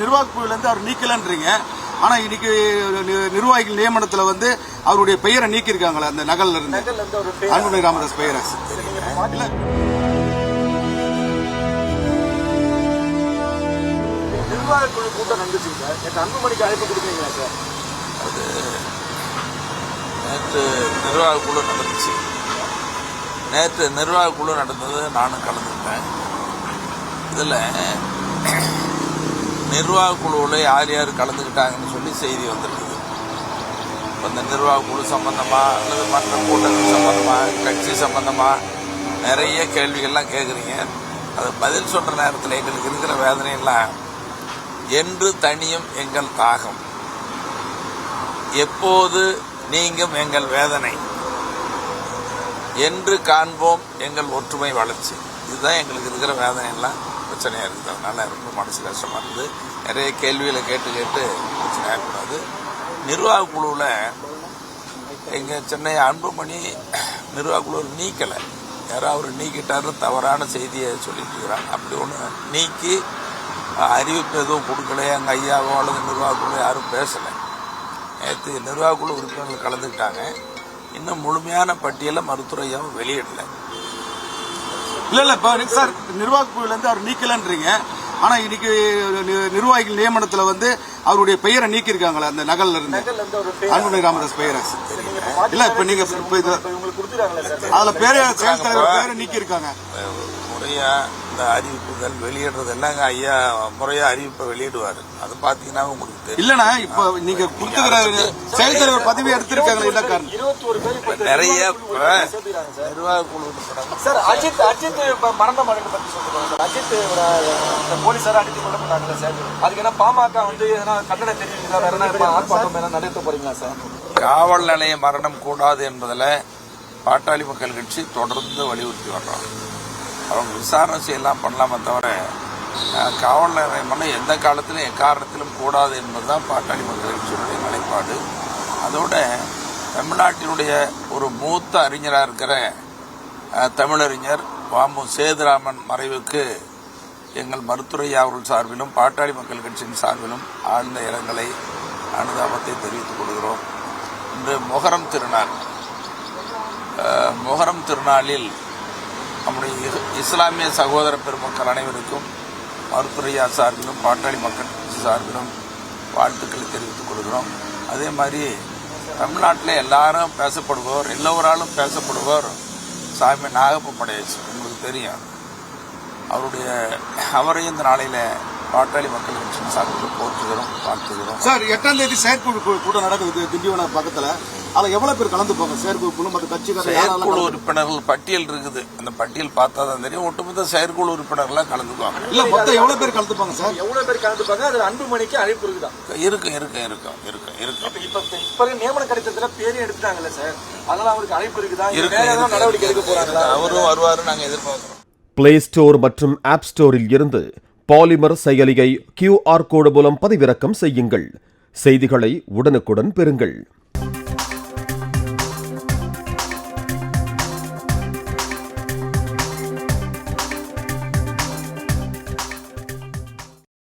நிர்வாக குழுவிலேருந்து அவர் நீக்கலன்றீங்க. ஆனால் இன்னைக்கு நிர்வாகிகள் நியமனத்தில் வந்து அவருடைய பெயரை நீக்கியிருக்காங்களே அந்த நகல்ல இருந்து அன்புமணி ராமதாஸ் பெயரை. இல்லை நிர்வாக குழு கூட்டம் நடந்துச்சுங்க. நேற்று அன்புமணிக்கு அழைப்பு கொடுக்குறீங்களா சார்? அது நேற்று நிர்வாக குழு நடந்துச்சு. நேற்று நிர்வாக குழு நடந்தது நானும் கலந்துக்கிட்டேன். இதில் நிர்வாக குழுவில் யார் யார் கலந்துக்கிட்டாங்கன்னு சொல்லி செய்தி வந்துருக்குது. இப்போ இந்த நிர்வாக குழு சம்பந்தமாக அல்லது மற்ற கூட்டங்கள் சம்பந்தமாக கட்சி சம்பந்தமாக நிறைய கேள்விகள்லாம் கேட்குறீங்க. அது பதில் சொல்கிற நேரத்தில் எங்களுக்கு இருக்கிற வேதனையெல்லாம் என்று தனியும் எங்கள் தாகம், எப்போது நீங்கும் எங்கள் வேதனை, என்று காண்போம் எங்கள் ஒற்றுமை வளர்ச்சி. இதுதான் எங்களுக்கு இருக்கிற வேதனை எல்லாம் பிரச்சனையாக இருக்குது. அதனால் ரொம்ப மனசு கஷ்டமாக இருக்குது. நிறைய கேள்விகளை கேட்டு பிரச்சனையாக கூடாது. நிர்வாக குழுவில் எங்கள் சென்னை அன்புமணி நிர்வாக குழுவில் நீக்கலை. யாரோ அவர் நீக்கிட்டாரு தவறான செய்தியை சொல்லிட்டு இருக்கிறாங்க. அப்படி ஒன்று நீக்கி அறிவிப்பு எதுவும் கொடுக்கல. எங்கள் ஐயாவோ அல்லது நிர்வாக குழு யாரும் பேசலை. நேற்று நிர்வாக குழு உறுப்பினர்கள் கலந்துக்கிட்டாங்க. இன்னும் முழுமையான பட்டியலை மருத்துவரையாவும் வெளியிடல. இல்லை இப்போ சார் நிர்வாக குழுவிலேருந்து அவர் நீக்கலன்றீங்க. ஆனால் இன்னைக்கு நிர்வாகிகள் நியமனத்தில் வந்து அவருடைய பெயரை நீக்கியிருக்காங்களே அந்த நகல்ல இருந்து அன்புமணி ராமதாஸ் பெயரை. இல்லை இப்போ நீங்கள் அதில் செயல் தலைவர் பெயரை நீக்கியிருக்காங்க. முறையா இந்த அறிவிப்புகள் வெளியிடுறது எல்லாம் ஐயா முறையா அறிவிப்பை வெளியிடுவாரு. அது பாத்தீங்கன்னா உங்களுக்கு தெரியும். இல்லனா இப்ப நீங்க கொடுத்துக்கிற செயல் தலைவர் பதவி எடுத்திருக்காங்க. இல்ல காரணம் 21 பேர் நிறைய நிர்வாக குழு சார். அஜித் மரண வழக்கு பத்தி சொல்லுங்க சார். அஜித் போலீஸார அடித்து கொல்லப்பட்டாங்கல்ல சார், அதுக்கு என்ன பாமக வந்து எதனா கண்டன தெரிவிக்கிறதா வேற என்ன ஆர்ப்பாட்டம் என்ன நடத்த போறீங்களா சார்? காவல் நிலைய மரணம் கூடாது என்பதில் பாட்டாளி மக்கள் கட்சி தொடர்ந்து வலியுறுத்தி வர்றோம். அவங்க விசாரணை செய்யலாம் பண்ணலாமே தவிர காவல் நிலையம் எந்த காலத்திலும் எக்காரணத்திலும் கூடாது என்பதுதான் பாட்டாளி மக்கள் கட்சியினுடைய நிலைப்பாடு. அதோட தமிழ்நாட்டினுடைய ஒரு மூத்த அறிஞராக இருக்கிற தமிழறிஞர் வாமு சேதுராமன் மறைவுக்கு எங்கள் மருத்துவரையா அவர்கள் சார்பிலும் பாட்டாளி மக்கள் கட்சியின் சார்பிலும் ஆழ்ந்த இரங்கலை அனுதாபத்தை தெரிவித்துக் கொள்கிறோம். இன்று மொஹரம் திருநாள். மொஹரம் திருநாளில் நம்முடைய இஸ்லாமிய சகோதர பெருமக்கள் அனைவருக்கும் மருத்துவரையா சார்பிலும் பாட்டாளி மக்கள் கட்சி சார்பிலும் வாழ்த்துக்களை தெரிவித்துக் கொள்கிறோம். அதே மாதிரி தமிழ்நாட்டில் எல்லாரும் பேசப்படுபவர், எல்லோராலும் பேசப்படுபவர் சாமி நாகப்ப படையாச்சு. உங்களுக்கு தெரியும். அவரையும் இந்த நாளையில பாட்டாளி மக்கள் கட்சியின் சார்பில் போற்றுகிறோம், வாழ்த்துகிறோம். சார் 8ஆம் தேதி செயற்குழு கூட்டம் நடக்குது திண்டிவனம் பக்கத்தில். அதில் எவ்வளவு பேர் கலந்துப்பாங்க? செயற்குழு மற்ற கட்சிகள் செயற்குழு உறுப்பினர்கள் பட்டியல் இருக்குது. அந்த பட்டியல் பார்த்தா தான் தெரியும். ஒட்டுமொத்த செயற்குழு உறுப்பினர்களாக கலந்துக்குவாங்க. இல்ல மொத்தம் எவ்வளவு பேர் கலந்துப்பாங்க சார்? எவ்வளவு பேர் கலந்துப்பாங்க? அது அன்புமணிக்கு அழைப்பு இருக்குதா? இருக்கும். இப்ப நியமன கடிதத்துல பேரையும் எடுத்துட்டாங்கல்ல சார், அதனால அவருக்கு அழைப்பு இருக்குதா? நடவடிக்கை எடுக்க போறாங்களா? அவரும் வருவாரு, நாங்க எதிர்பார்க்கிறோம். பிளே ஸ்டோர் மற்றும் ஆப் ஸ்டோரில் இருந்து பாலிமர் செயலியை QR கோடு மூலம் பதிவிறக்கம் செய்யுங்கள். செய்திகளை உடனுக்குடன் பெறுங்கள்.